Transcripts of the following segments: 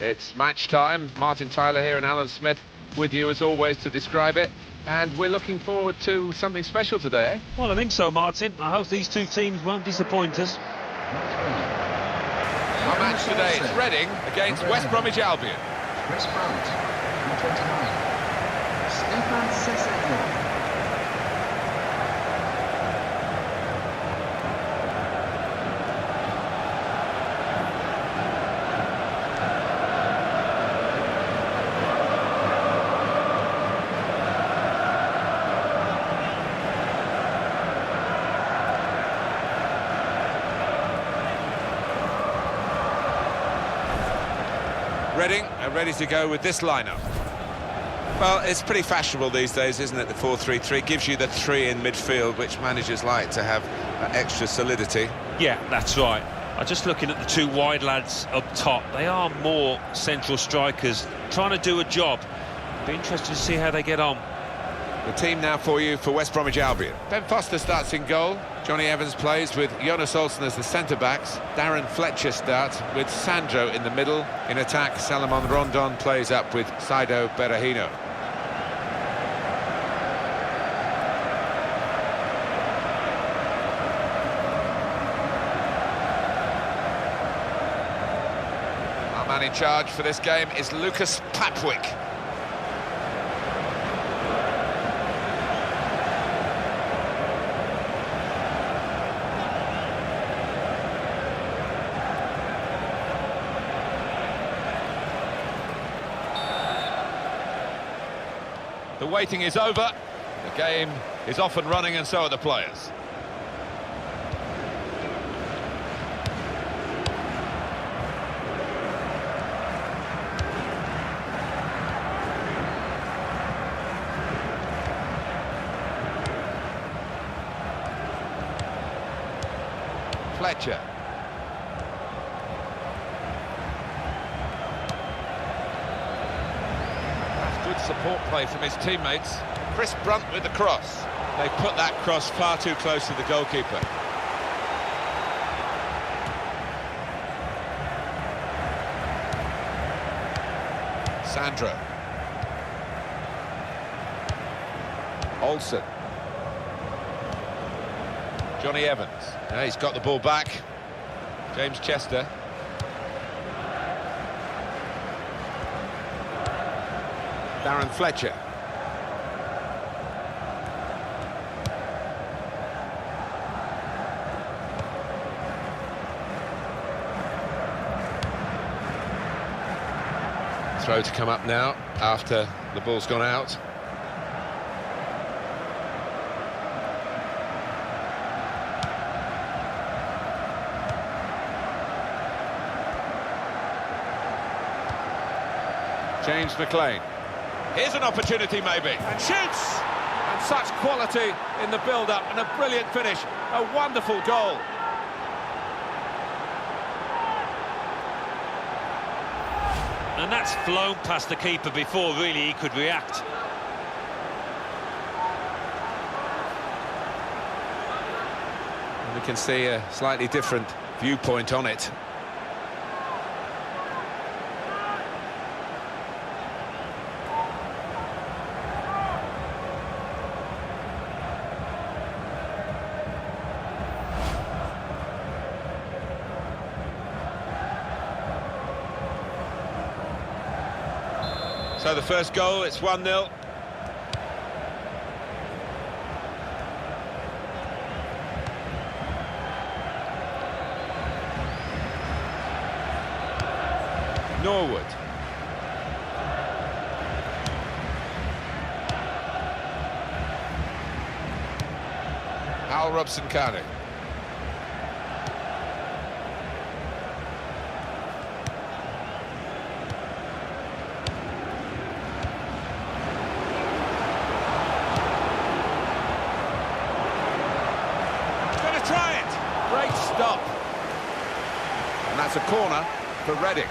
It's match time. Martin Tyler here and Alan Smith with you as always to describe it. And we're looking forward to something special today, eh? Well, I think so, Martin. I hope these two teams won't disappoint us. Our match today is Reading against West Bromwich Albion. Chris Brandt, 29. Stefan Sessegnon. Reading are ready to go with this lineup. Well, it's pretty fashionable these days, isn't it? The 4-3-3 gives you the three in midfield, which managers like to have that extra solidity. Yeah, that's right. I'm just looking at the two wide lads up top. They are more central strikers, trying to do a job. Be interested to see how they get on. The team now for you for West Bromwich Albion. Ben Foster starts in goal. Johnny Evans plays with Jonas Olsen as the centre-backs. Darren Fletcher starts with Sandro in the middle. In attack, Salomon Rondon plays up with Saido Berahino. Our man in charge for this game is Lucas Papwick. The waiting is over, the game is off and running, and so are the players. Fletcher. Good support play from his teammates. Chris Brandt with the cross. They put that cross far too close to the goalkeeper. Sandro. Olsen. Johnny Evans. Yeah, he's got the ball back. James Chester. Darren Fletcher. Throw to come up now after the ball's gone out. James McLean. Here's an opportunity maybe, and shoots! And such quality in the build-up, and a brilliant finish, a wonderful goal. And that's flown past the keeper before really he could react. And we can see a slightly different viewpoint on it. So the first goal, it's 1-0. Norwood. Al Robson-Kanu. Great stop. And that's a corner for Reading.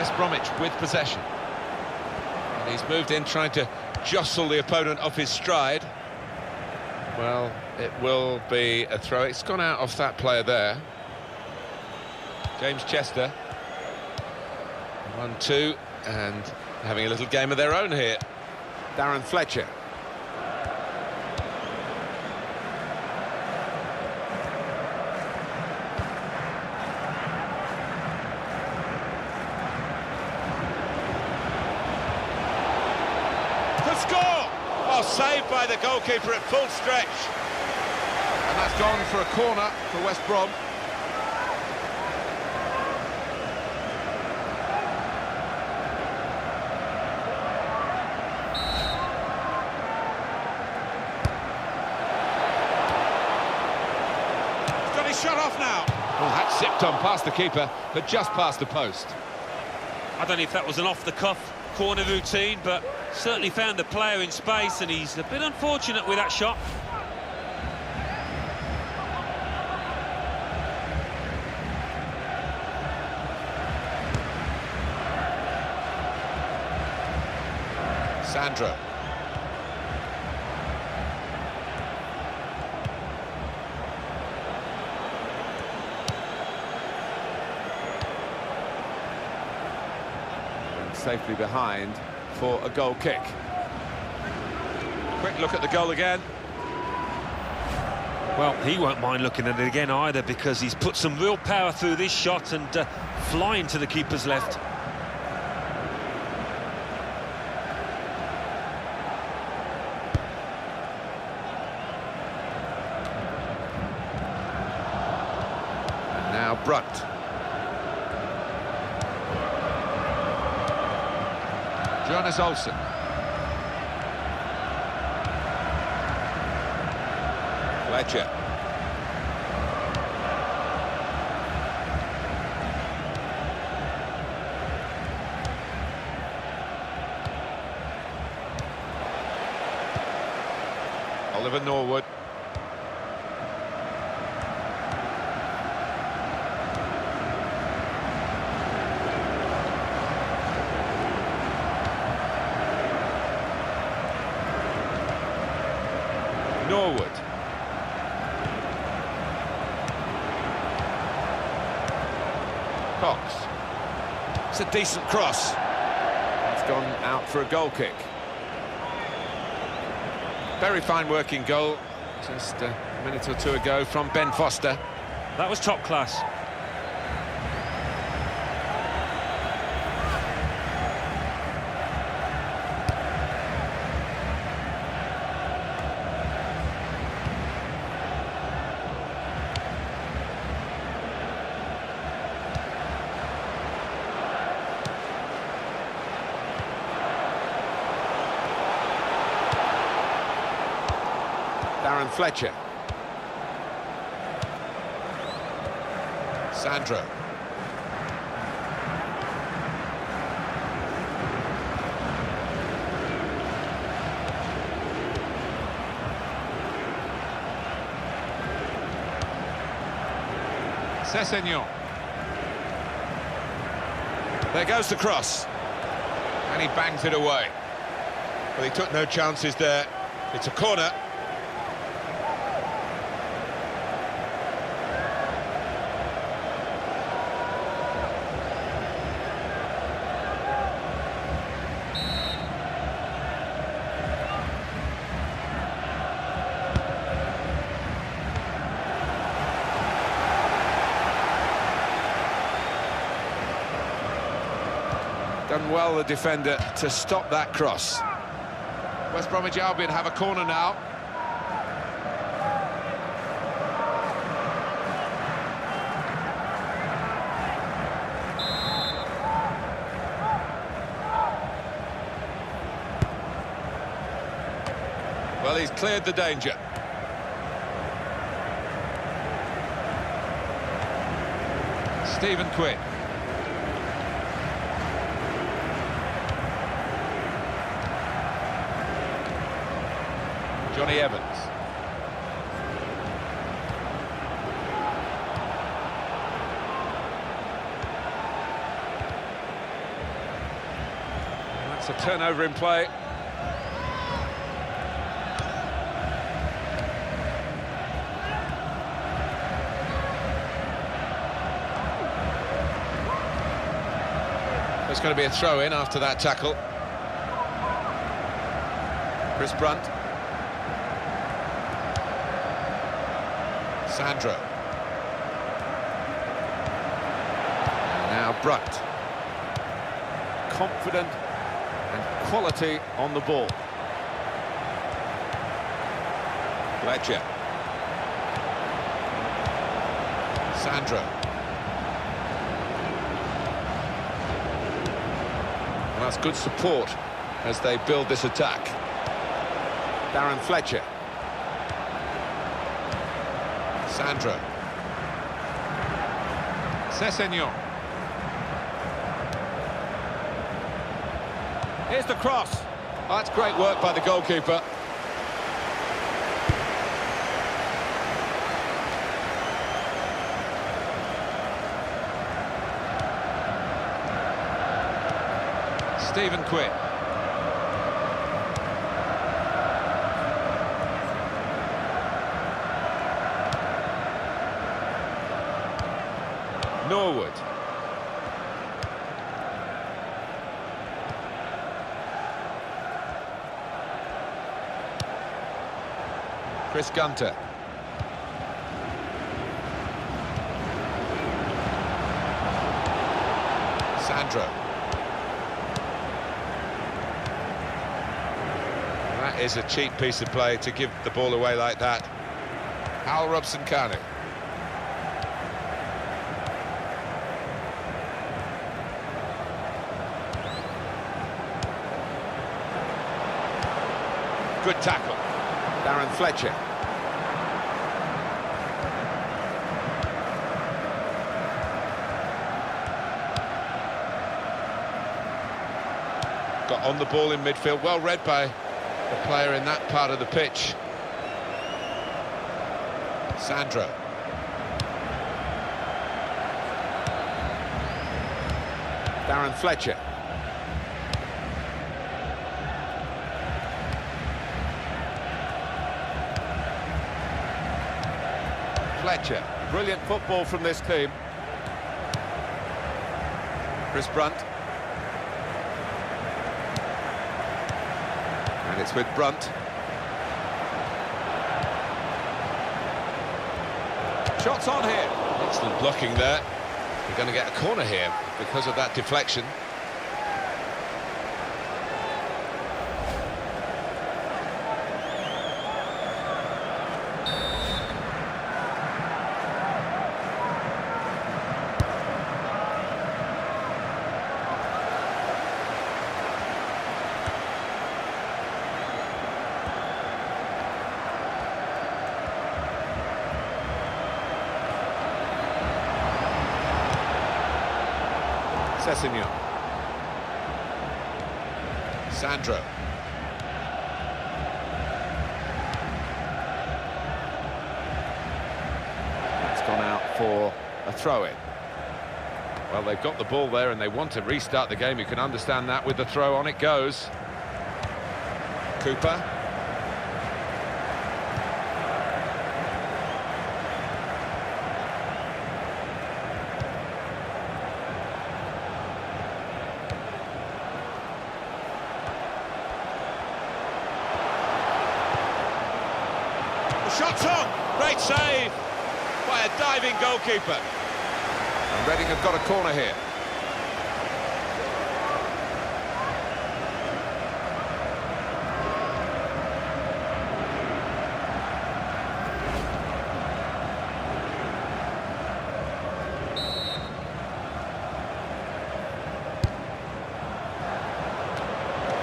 West Bromwich with possession. And he's moved in trying to jostle the opponent off his stride. Well, it will be a throw. It's gone out off that player there. James Chester. 1-2, and having a little game of their own here. Darren Fletcher. The score! Oh, saved by the goalkeeper at full stretch. And that's gone for a corner for West Brom. Shut off now. Well, that zipped on past the keeper, but just past the post. I don't know if that was an off-the-cuff corner routine, but certainly found the player in space, and he's a bit unfortunate with that shot. Sandro. Safely behind for a goal kick. Quick look at the goal again. Well, he won't mind looking at it again either, because he's put some real power through this shot and flying to the keeper's left. And now Brunt. Jonas Olsen. Fletcher. Oliver Norwood. Norwood. Cox. It's a decent cross. It's gone out for a goal kick. Very fine working goal, just a minute or two ago from Ben Foster. That was top class. Darren Fletcher. Sandro. Sessegnon. There goes the cross. And he bangs it away. Well, he took no chances there. It's a corner. Done well, the defender, to stop that cross. West Bromwich Albion have a corner now. Well, he's cleared the danger. Stephen Quinn. Johnny Evans. a turnover in play. There's going to be a throw-in after that tackle. Chris Brunt. Sandro. And now Brunt. Confident and quality on the ball. Fletcher. Sandro. And that's good support as they build this attack. Darren Fletcher. Sandro. Sessegnon. Here's the cross. Oh, that's great work by the goalkeeper. Stephen Quinn. Norwood. Chris Gunter. Sandro. That is a cheap piece of play to give the ball away like that. Al Robson-Kanu. Good tackle. Darren Fletcher. Got on the ball in midfield, well read by the player in that part of the pitch. Sandro. Darren Fletcher. Fletcher. Brilliant football from this team. Chris Brunt. And it's with Brunt. Shots on here. Excellent blocking there. We're going to get a corner here because of that deflection. Sessegnon. Sandro. It's gone out for a throw-in. Well, they've got the ball there and they want to restart the game. You can understand that with the throw. On it goes. Cooper. Shots on! Great save by a diving goalkeeper. And Reading have got a corner here.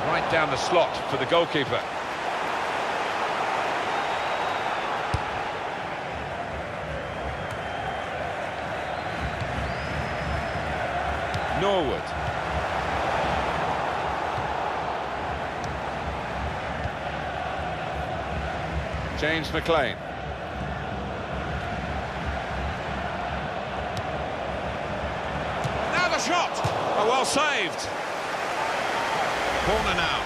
Right down the slot for the goalkeeper. Norwood. James McLean. Now the shot! Oh, well saved. Corner now.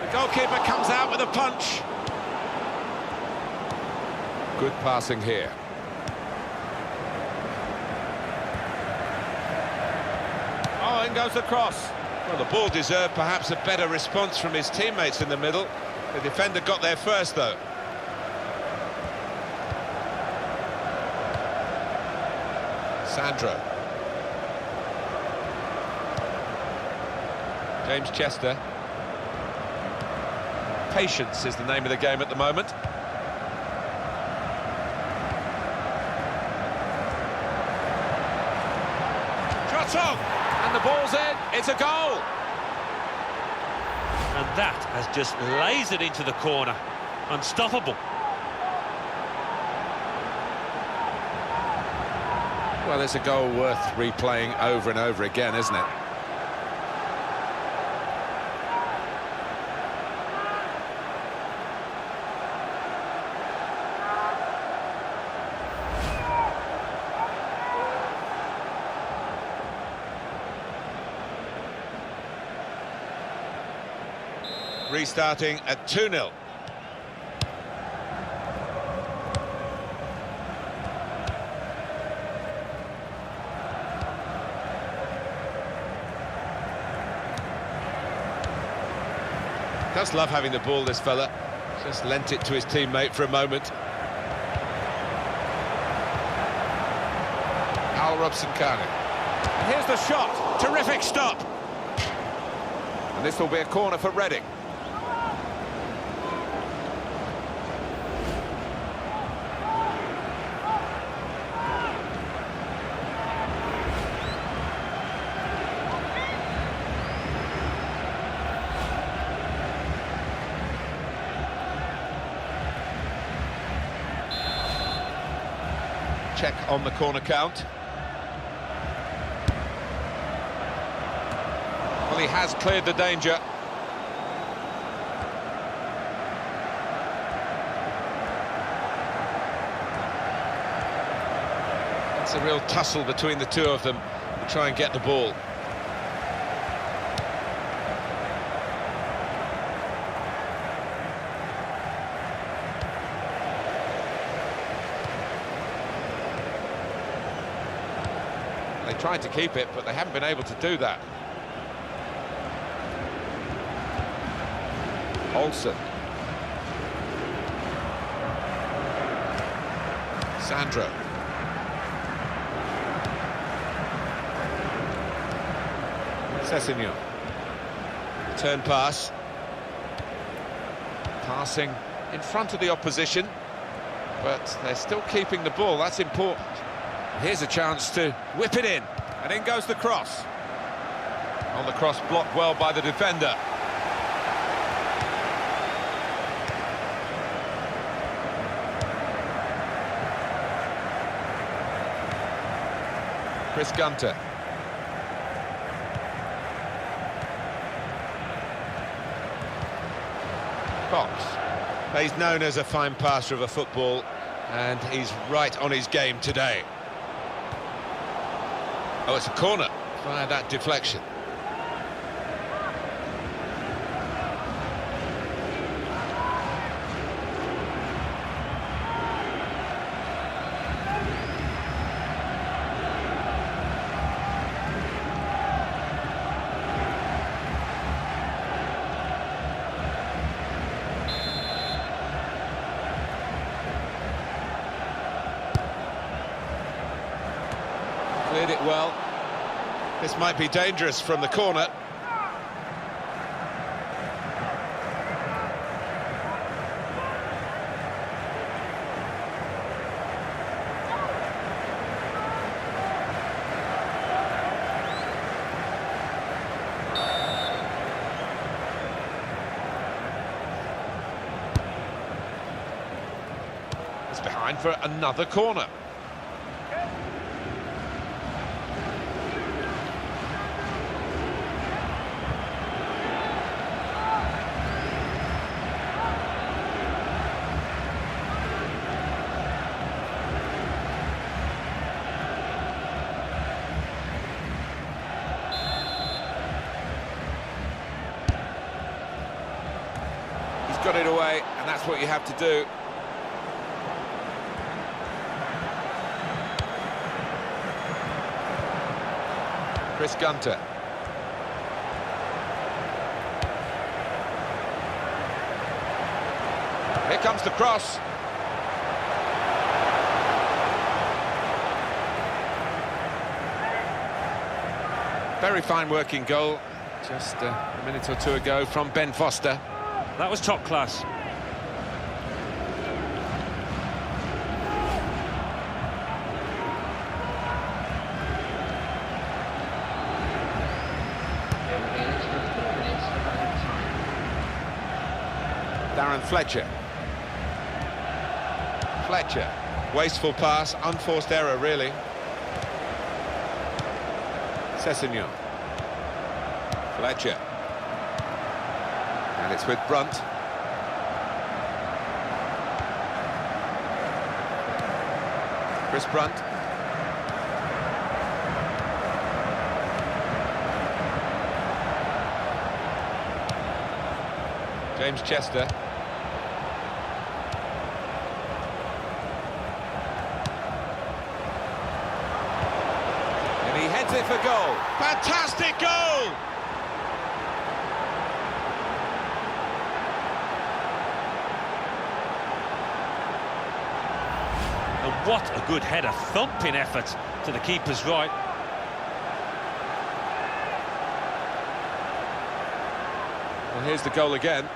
The goalkeeper comes out with a punch. Good passing here. Oh, in goes the cross. Well, the ball deserved perhaps a better response from his teammates in the middle. The defender got there first, though. Sandro. James Chester. Patience is the name of the game at the moment. Shots on! And the ball's in. It's a goal. And that has just lasered into the corner. Unstoppable. Well, it's a goal worth replaying over and over again, isn't it? Restarting at 2-0. Does love having the ball, this fella. Just lent it to his teammate for a moment. Al Robson-Kanu. Here's the shot. Terrific stop. And this will be a corner for Reading. Check on the corner count. Well, he has cleared the danger. It's a real tussle between the two of them to try and get the ball. They tried to keep it, but they haven't been able to do that. Olsen. Sandro. Sessegnon. Turn pass. Passing in front of the opposition, but they're still keeping the ball. That's important. Here's a chance to whip it in. And in goes the cross. On the cross, blocked well by the defender. Chris Gunter. Cox. He's known as a fine passer of a football, and he's right on his game today. Oh, it's a corner via that deflection. Cleared it well. This might be dangerous from the corner. line for another corner. Got it away, and that's what you have to do. Chris Gunter. Here comes the cross. Very fine working goal. Just a minute or two ago from Ben Foster. That was top class. There will be an extra 4 minutes of added time. Darren Fletcher. Fletcher. Wasteful pass, unforced error, really. Sessegnon. Fletcher. And it's with Brunt. Chris Brunt. James Chester. And he heads it for goal. Fantastic goal! What a good header, thumping effort to the keeper's right. Well, here's the goal again.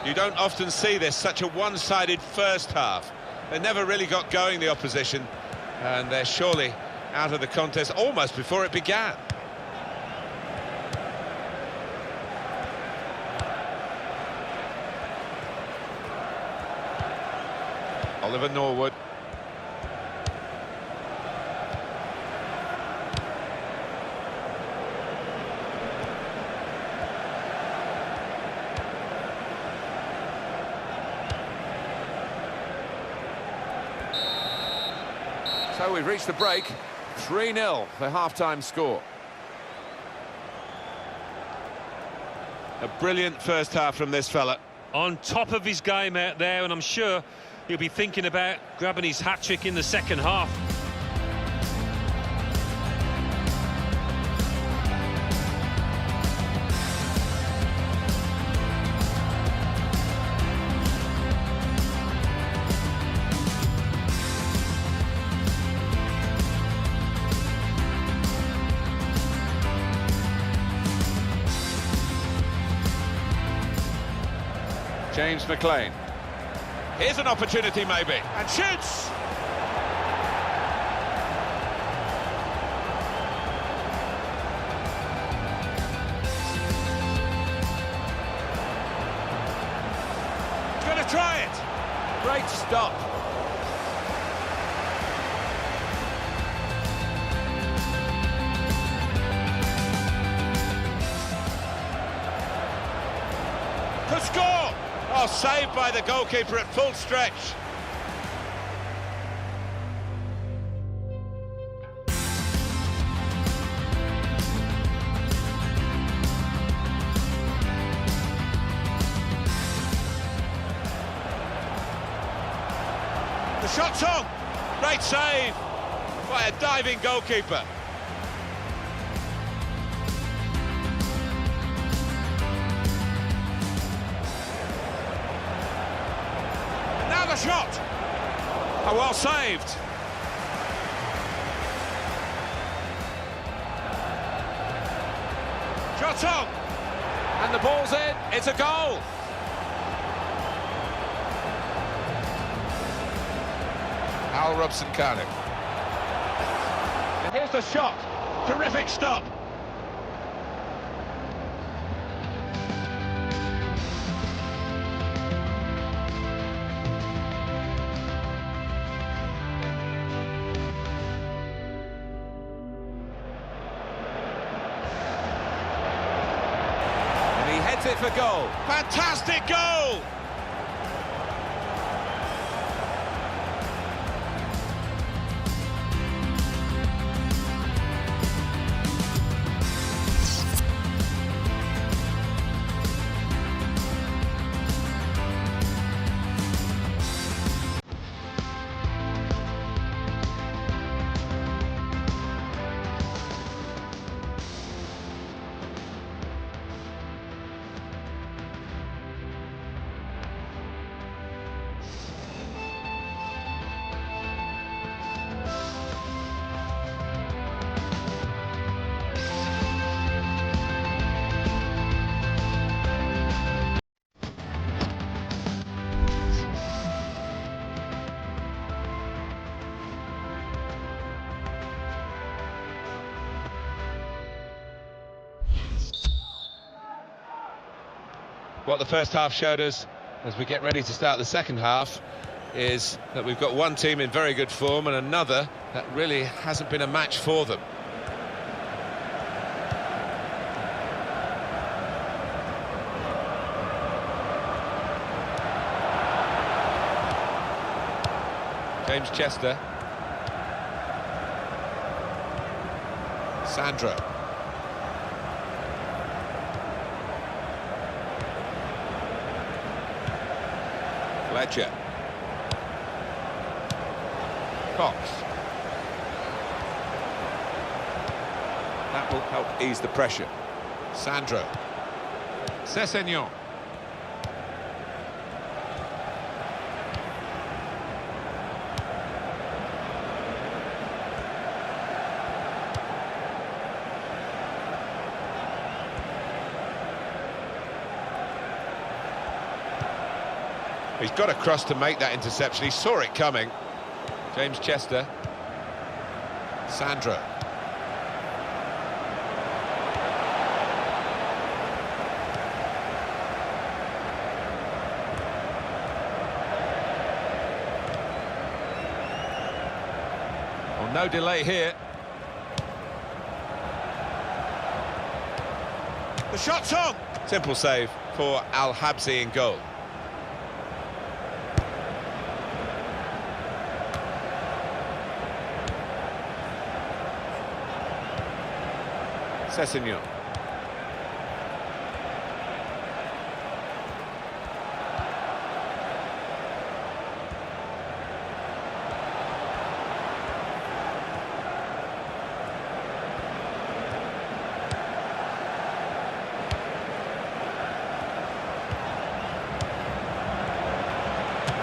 You don't often see this, such a one-sided first half. They never really got going, the opposition, and they're surely out of the contest almost before it began. Oliver Norwood. So we've reached the break. 3-0, the half-time score. A brilliant first half from this fella. On top of his game out there, and I'm sure he'll be thinking about grabbing his hat-trick in the second half. James McLean. Here's an opportunity, maybe. And shoots! He's going to try it. Great stop. To score! Oh, saved by the goalkeeper at full stretch. The shot's on. Great save by a diving goalkeeper. The shot. Oh, well saved. Shot on. And the ball's in, it's a goal! Al Robson-Kanu. And here's the shot. Terrific stop. And he heads it for goal. Fantastic goal! What the first half showed us, as we get ready to start the second half, is that we've got one team in very good form and another that really hasn't been a match for them. James Chester. Sandro. Fletcher. Cox. That will help ease the pressure. Sandro. Sessegnon. He's got across to make that interception. He saw it coming. James Chester. Sandro. Well, no delay here. The shot's on! Simple save for Al-Habsi in goal. Sessegnon.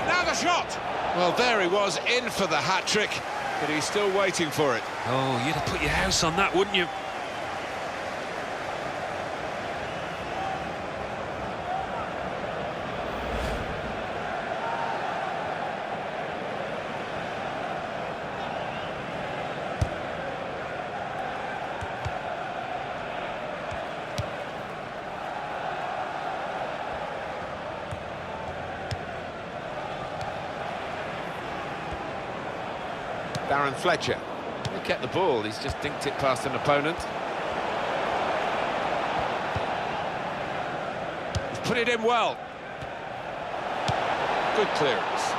Now the shot! Well, there he was, in for the hat-trick, but he's still waiting for it. Oh, you'd have put your house on that, wouldn't you? Darren Fletcher. He kept the ball, he's just dinked it past an opponent. He's put it in well. Good clearance.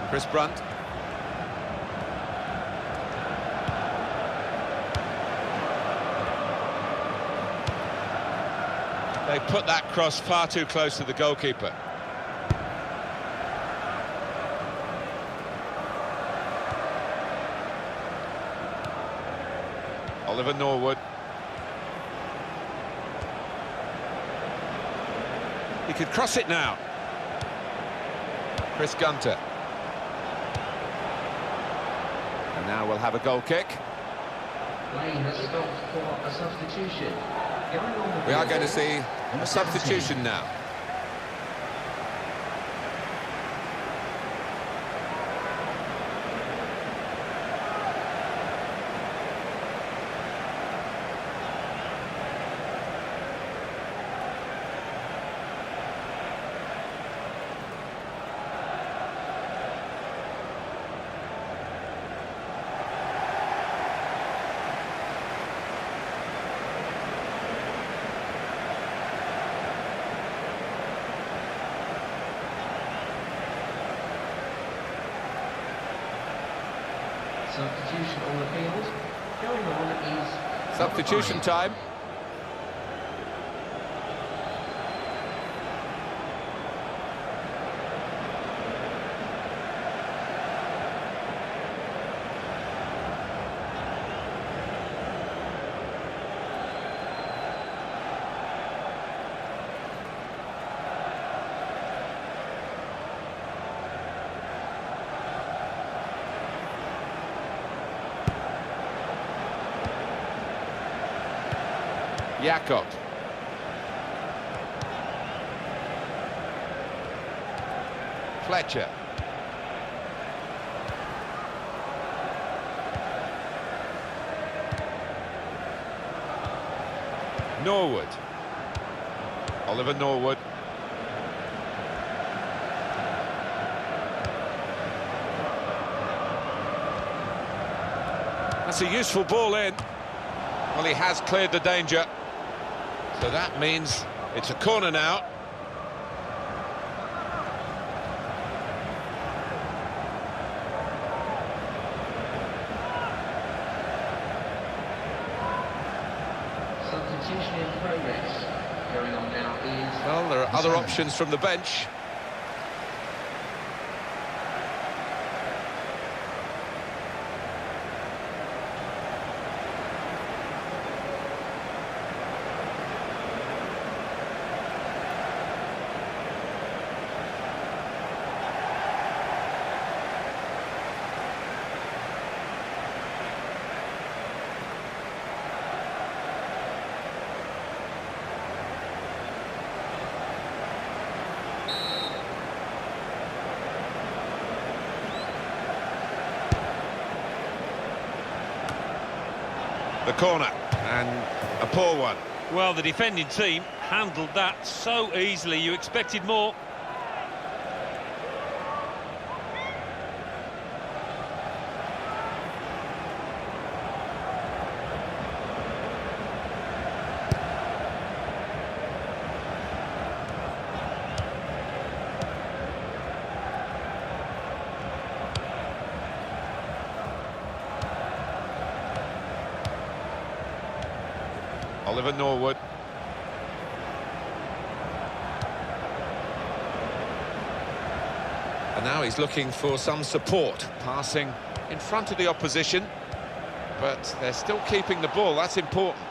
Chris Brunt. They put that cross far too close to the goalkeeper. Oliver Norwood. He could cross it now. Chris Gunter. And now we'll have a goal kick. Play has stopped for a substitution. Going on the We are field, going to see number a substitution now. Substitution on the field. Going on is Substitution time. Jakob. Fletcher. Norwood. Oliver Norwood. That's a useful ball in. Well, he has cleared the danger. So that means it's a corner now. substitution in progress. Going on now is... Well, there are other options from the bench. The corner, and a poor one. Well, the defending team handled that so easily, you expected more. Oliver Norwood. And now he's looking for some support, passing in front of the opposition, but they're still keeping the ball. That's important.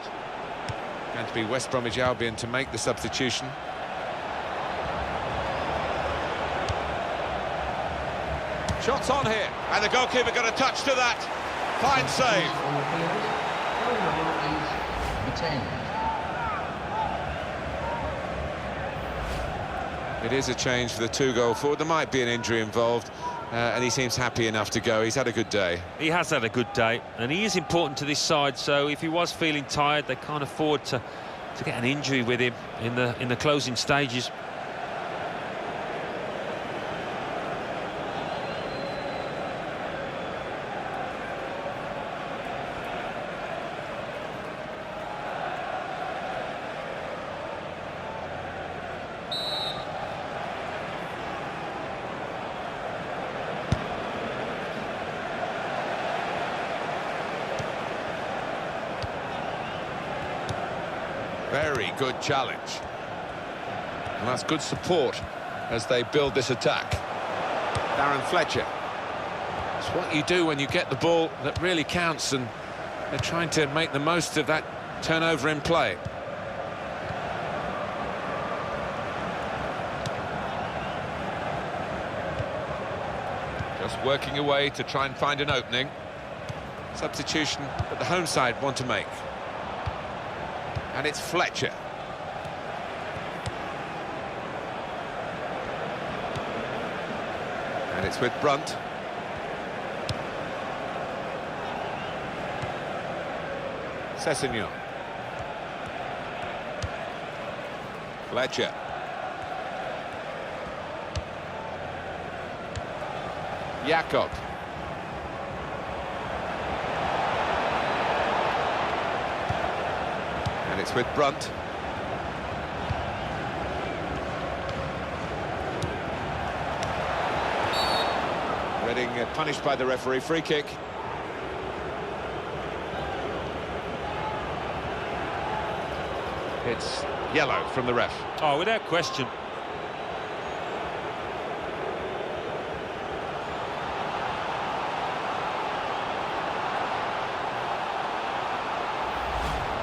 Going to be West Bromwich Albion to make the substitution. Shots on here, and the goalkeeper got a touch to that. Fine save. Going on is number 10. It is a change for the two-goal forward. There might be an injury involved, and he seems happy enough to go. He's had a good day. He has had a good day, and he is important to this side, so if he was feeling tired, they can't afford to get an injury with him in the closing stages. Very good challenge. And that's good support as they build this attack. Darren Fletcher. It's what you do when you get the ball that really counts, and they're trying to make the most of that turnover in play. Just working away to try and find an opening. Substitution that the home side want to make. And it's Fletcher. And it's with Brunt. Sessegnon. Fletcher. Jakob. And it's with Brunt. Reading punished by the referee. Free kick. It's yellow from the ref. Oh, without question.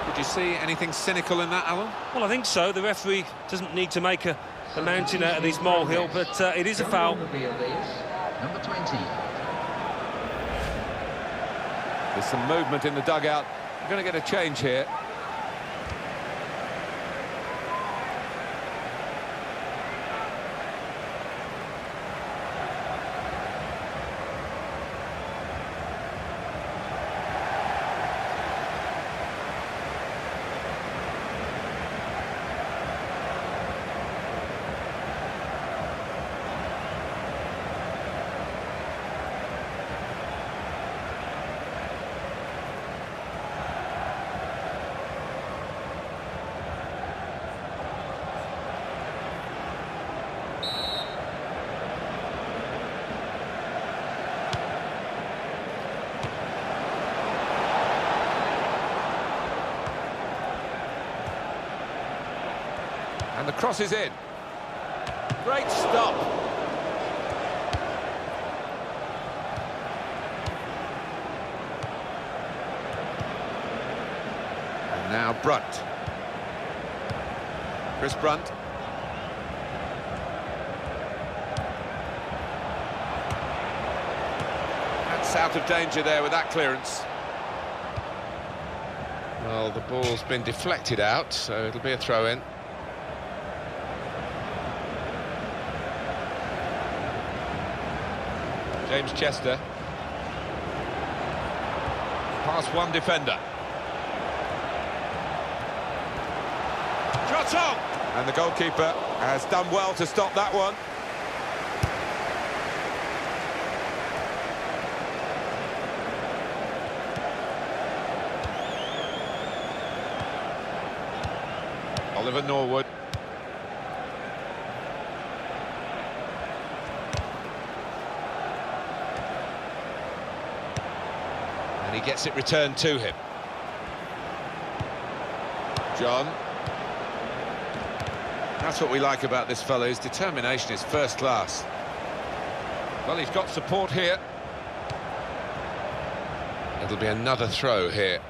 Did you see anything cynical in that, Alan? Well, I think so. The referee doesn't need to make a mountain out of this molehill, but it is a foul. Number 20. There's some movement in the dugout. We're going to get a change here. And the cross is in. Great stop. And now Brunt. Chris Brunt. That's out of danger there with that clearance. Well, the ball's been deflected out, so it'll be a throw-in. James Chester. Past one defender. Shot on! And the goalkeeper has done well to stop that one. Oliver Norwood. And he gets it returned to him. John. That's what we like about this fellow. His determination is first class. Well, he's got support here. It'll be another throw here.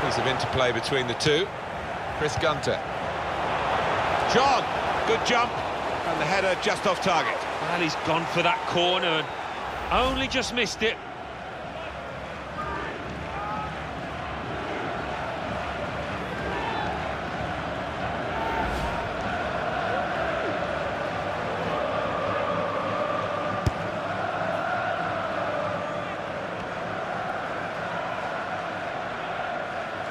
Piece of interplay between the two. Chris Gunter. John, good jump, and the header just off target. Well, he's gone for that corner and only just missed it.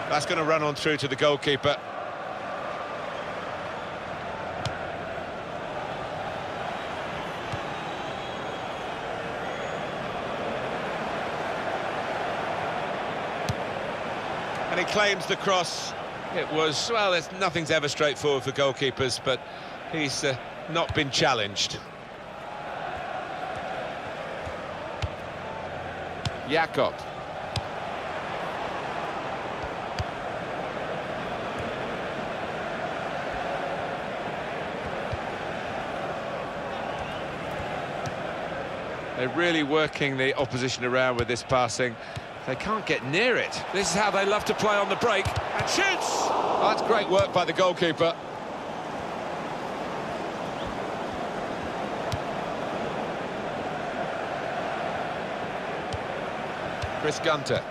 That's going to run on through to the goalkeeper. And he claims the cross. It was, well, nothing's ever straightforward for goalkeepers, but he's not been challenged. Jakob. They're really working the opposition around with this passing. They can't get near it. This is how they love to play on the break. And shoots! Oh, that's great work by the goalkeeper. Chris Gunter.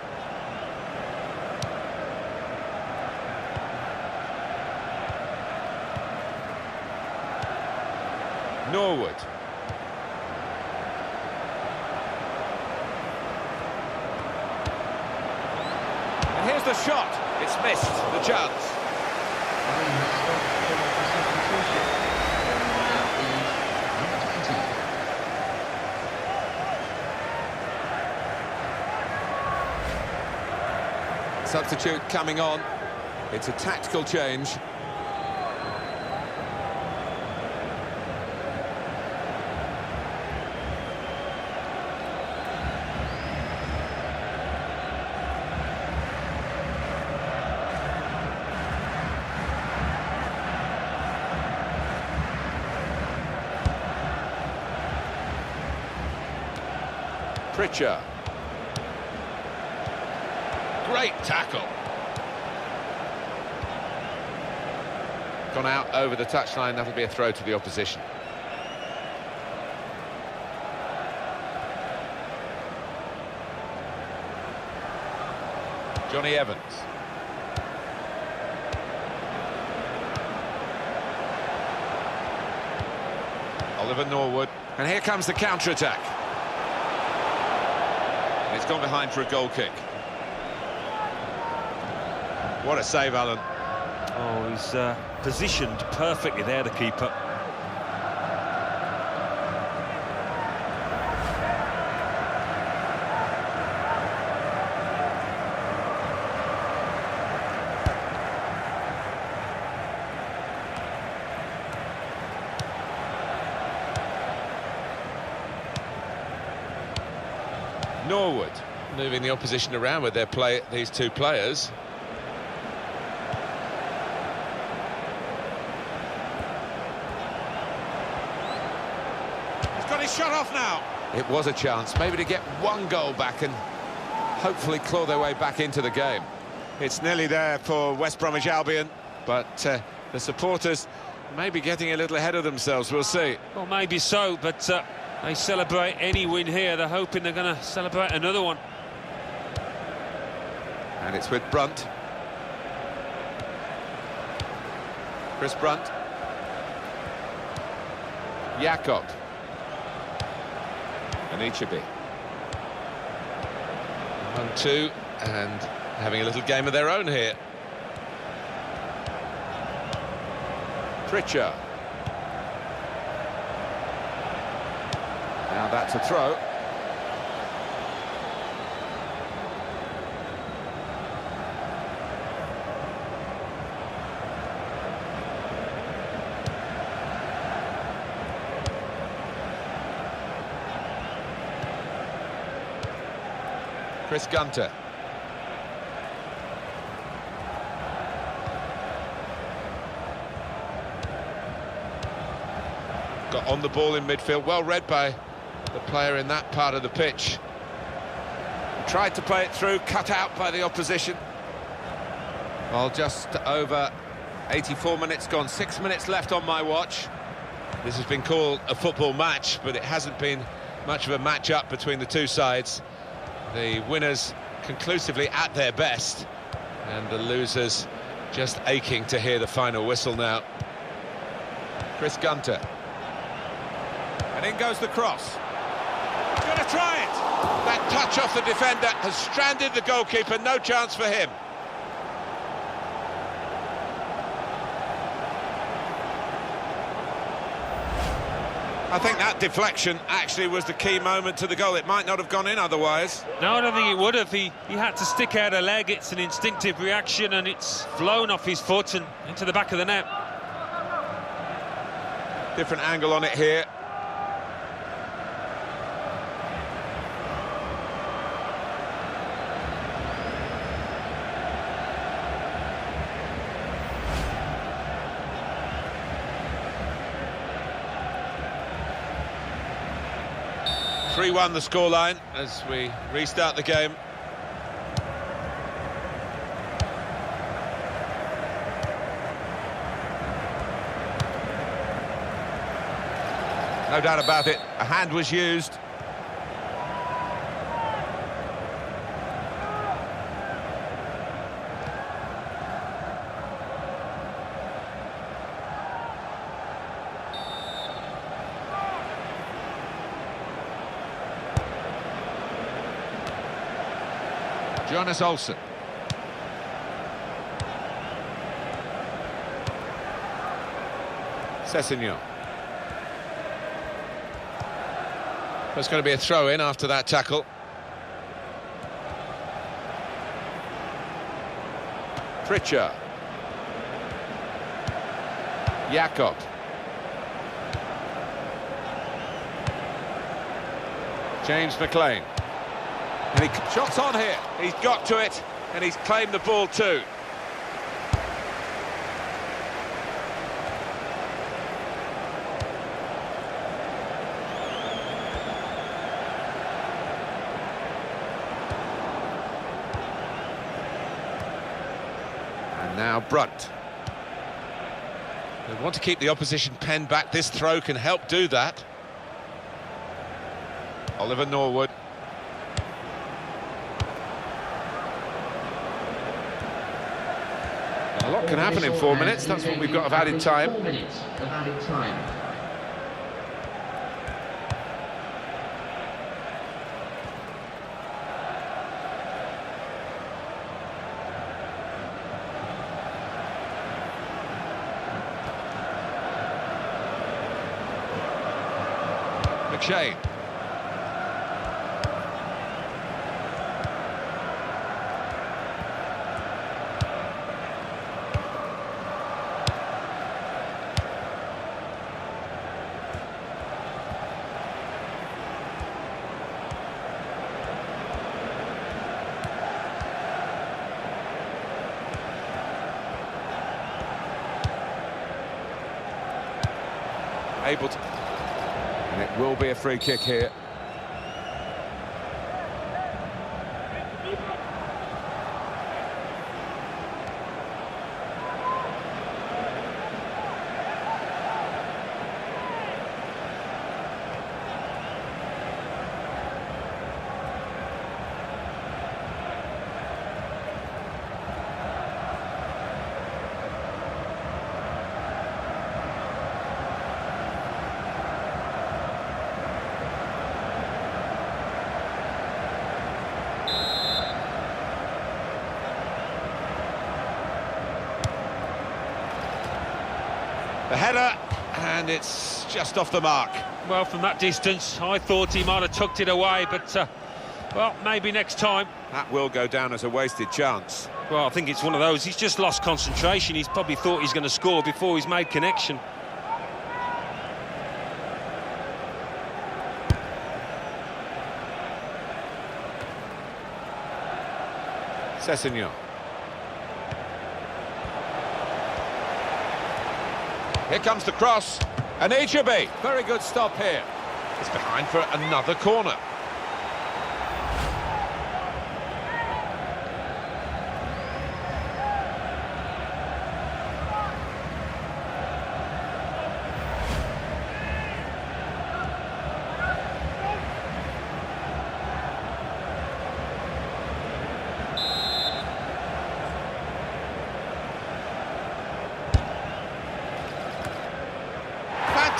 Norwood. And here's the shot. It's missed the chance. Substitute coming on. It's a tactical change. Pritchard. Great tackle. Gone out over the touchline, that'll be a throw to the opposition. Johnny Evans. Oliver Norwood. And here comes the counter-attack. It's gone behind for a goal kick. What a save, Alan. Oh, he's positioned perfectly there, the keeper. Norwood moving the opposition around with these two players. He's got his shot off now. It was a chance, maybe to get one goal back and hopefully claw their way back into the game. It's nearly there for West Bromwich Albion, but the supporters may be getting a little ahead of themselves, we'll see. Well, maybe so, but they celebrate any win here. They're hoping they're going to celebrate another one. And it's with Brunt. Chris Brunt. Jakob. And Ichibi. 1-2, and having a little game of their own here. Pritchard. Now that's a throw. Chris Gunter. Got on the ball in midfield, well read by the player in that part of the pitch. Tried to play it through, cut out by the opposition. Well, just over 84 minutes gone, 6 minutes left on my watch. This has been called a football match, but it hasn't been much of a match-up between the two sides. The winners conclusively at their best, and the losers just aching to hear the final whistle now. Chris Gunter. And in goes the cross. He's going to try it! That touch off the defender has stranded the goalkeeper, no chance for him. I think that deflection actually was the key moment to the goal. It might not have gone in otherwise. No, I don't think it would have. He had to stick out a leg. It's an instinctive reaction, and it's flown off his foot and into the back of the net. Different angle on it here. (3-1) the scoreline as we restart the game. No doubt about it, a hand was used. Jonas Olsen. Sessegnon. There's going to be a throw-in after that tackle. Pritchard. Jakob. James McLean. And he shots on here. He's got to it, and he's claimed the ball too. And now Brunt. They want to keep the opposition pen back. This throw can help do that. Oliver Norwood. A lot can happen in 4 minutes. That's what we've got of added time. 4 minutes of added time. McShane. Able to, and it will be a free kick here. The header, and it's just off the mark. Well, from that distance, I thought he might have tucked it away, but, well, maybe next time. That will go down as a wasted chance. Well, I think it's one of those. He's just lost concentration. He's probably thought he's going to score before he's made connection. Sessegnon. Here comes the cross, and Ichibi. Very good stop here. It's behind for another corner.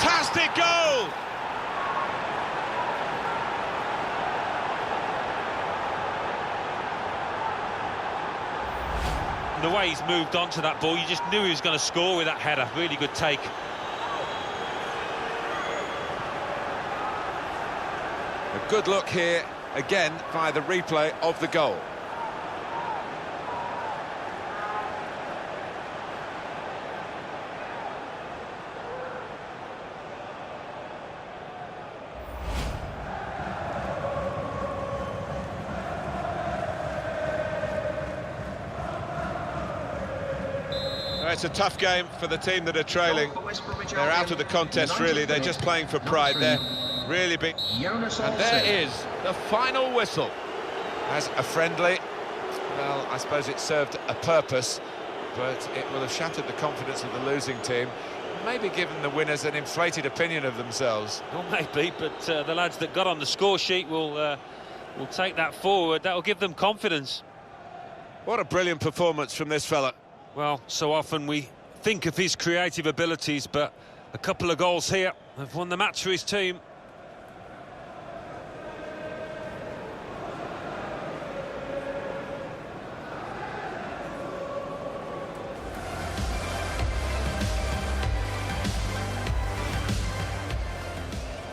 Fantastic goal! The way he's moved on to that ball, you just knew he was going to score with that header. Really good take. A good look here, again, via the replay of the goal. It's a tough game for the team that are trailing. They're out of the contest, really. They're just playing for pride. They're really big. And there is the final whistle. As a friendly, well, I suppose it served a purpose, but it will have shattered the confidence of the losing team. maybe given the winners an inflated opinion of themselves. Well, maybe, but the lads that got on the score sheet will take that forward. That will give them confidence. What a brilliant performance from this fella. Well, so often we think of his creative abilities, but a couple of goals here have won the match for his team.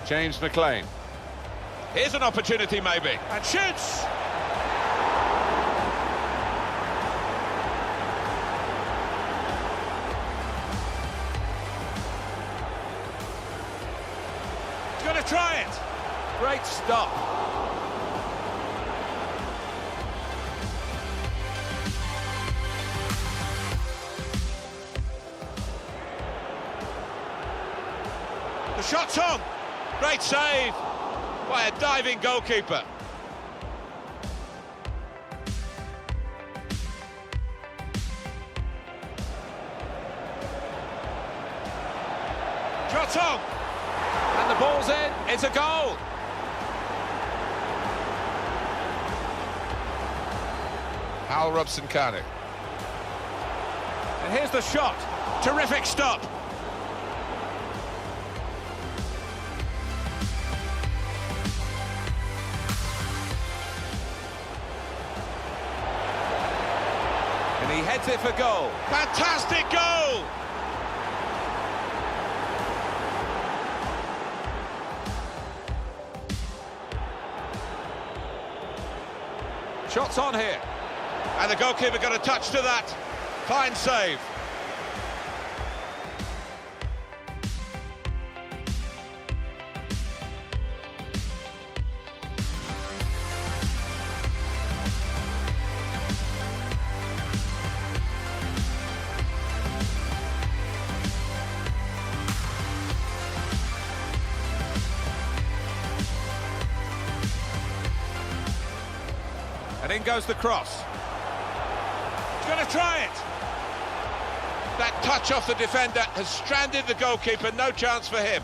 James McLean. Here's an opportunity maybe. And shoots! He's going to try it. Great stop. The shot's on. Great save by a diving goalkeeper. Shot on. And the ball's in. It's a goal. Hal Robson-Kanu. And here's the shot. Terrific stop. And he heads it for goal. Fantastic goal! Shots on here. And the goalkeeper got a touch to that. Fine save. And in goes the cross. He's going to try it. That touch off the defender has stranded the goalkeeper, no chance for him.